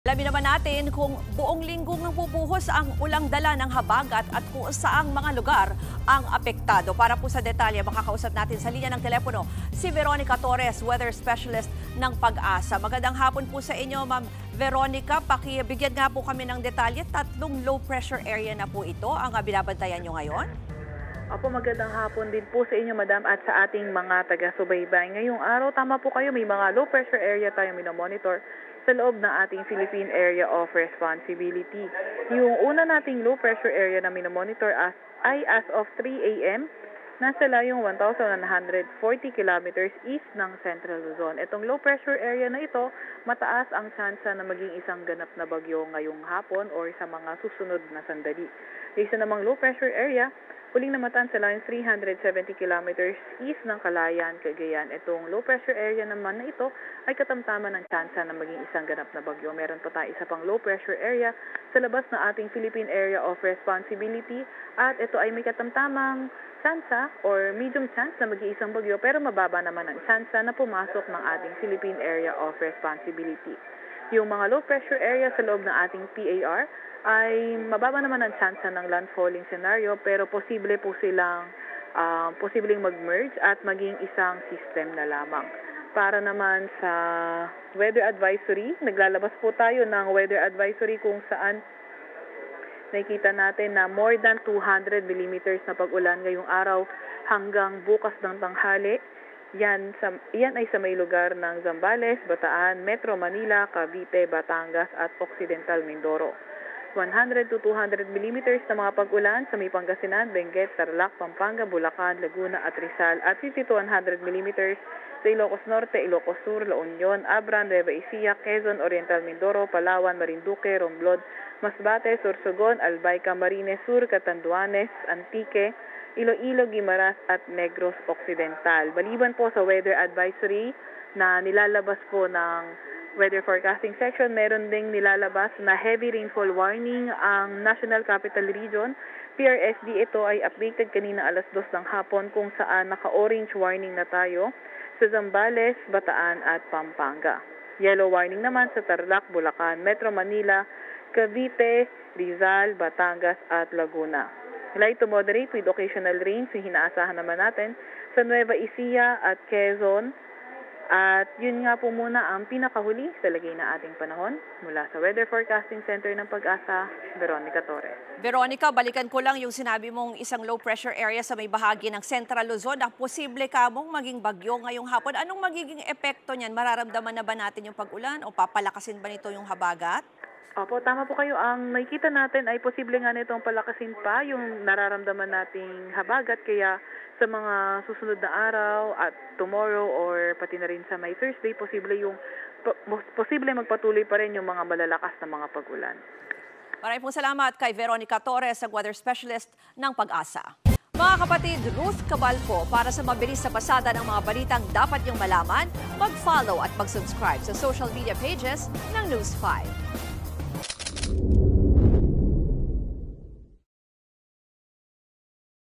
Alamin naman natin kung buong linggong bubuhos ang ulang dala ng habagat at kung saang mga lugar ang apektado. Para po sa detalye, makakausap natin sa linya ng telepono si Veronica Torres, weather specialist ng Pag-asa. Magandang hapon po sa inyo, Ma'am Veronica. Pakibigyan nga po kami ng detalye. 3 low pressure area na po ito ang binabantayan nyo ngayon. Opo, magandang hapon din po sa inyo, madam, at sa ating mga taga-subaybay. Ngayong araw, tama po kayo, may mga low pressure area tayong minomonitor sa loob ng ating Philippine Area of Responsibility. Yung una nating low pressure area na minomonitor ay as of 3 a.m. nasa layong 1,140 kilometers east ng Central Luzon. Itong low pressure area na ito, mataas ang tsansa na maging isang ganap na bagyo ngayong hapon or sa mga susunod na sandali. Isa namang low pressure area, huling namatan sa layong 370 kilometers east ng Calayan, Cagayan. Itong low pressure area naman na ito ay katamtaman ng tsansa na maging isang ganap na bagyo. Meron pa tayo isa pang low pressure area sa labas ng ating Philippine Area of Responsibility at ito ay may katamtamang tsansa or medium chance na maging isang bagyo pero mababa naman ang tsansa na pumasok ng ating Philippine Area of Responsibility. Yung mga low pressure area sa loob ng ating PAR ay mababa naman ang tsansa ng landfalling scenario pero posibleng mag-merge at maging isang system na lamang. Para naman sa weather advisory, naglalabas po tayo ng weather advisory kung saan nakikita natin na more than 200 millimeters na pag-ulan ngayong araw hanggang bukas ng tanghali. Yan ay sa may lugar ng Zambales, Bataan, Metro Manila, Cavite, Batangas at Occidental Mindoro. 100 to 200 millimeters na mga pag-ulan sa may Pangasinan, Benguet, Tarlac, Pampanga, Bulacan, Laguna at Rizal at 50 to 100 millimeters sa Ilocos Norte, Ilocos Sur, La Union, Abra, Nueva Ecija, Quezon, Oriental Mindoro, Palawan, Marinduque, Romblon, Masbate, Sorsogon, Albay, Camarines Sur, Catanduanes, Antique, Iloilo, Guimaras at Negros Occidental. Baliban po sa weather advisory na nilalabas po ng Weather Forecasting Section, meron ding nilalabas na heavy rainfall warning ang National Capital Region. PRSD ito ay updated kanina alas 2 ng hapon kung saan naka-orange warning na tayo sa Zambales, Bataan at Pampanga. Yellow warning naman sa Tarlac, Bulacan, Metro Manila, Cavite, Rizal, Batangas at Laguna. Light to moderate with occasional rains yung hinaasahan naman natin sa Nueva Ecija at Quezon. At yun nga po muna ang pinakahuli sa lagay na ating panahon. Mula sa Weather Forecasting Center ng Pag-asa, Veronica Torres. Veronica, balikan ko lang yung sinabi mong isang low pressure area sa may bahagi ng Central Luzon na posible ka mong maging bagyo ngayong hapon. Anong magiging epekto niyan? Mararamdaman na ba natin yung pag-ulan o papalakasin ba nito yung habagat? Opo, tama po kayo. Ang nakikita natin ay posible nga nitong palakasin pa yung nararamdaman nating habagat. Kaya sa mga susunod na araw at tomorrow or pati na rin sa may Thursday, posible magpatuloy pa rin yung mga malalakas na mga pag-ulan. Maraming pong salamat kay Veronica Torres, ang weather specialist ng Pag-asa. Mga kapatid, Ruth Cabalco, para sa mabilis na pasada ng mga balitang dapat niyong malaman, mag-follow at mag-subscribe sa social media pages ng News 5.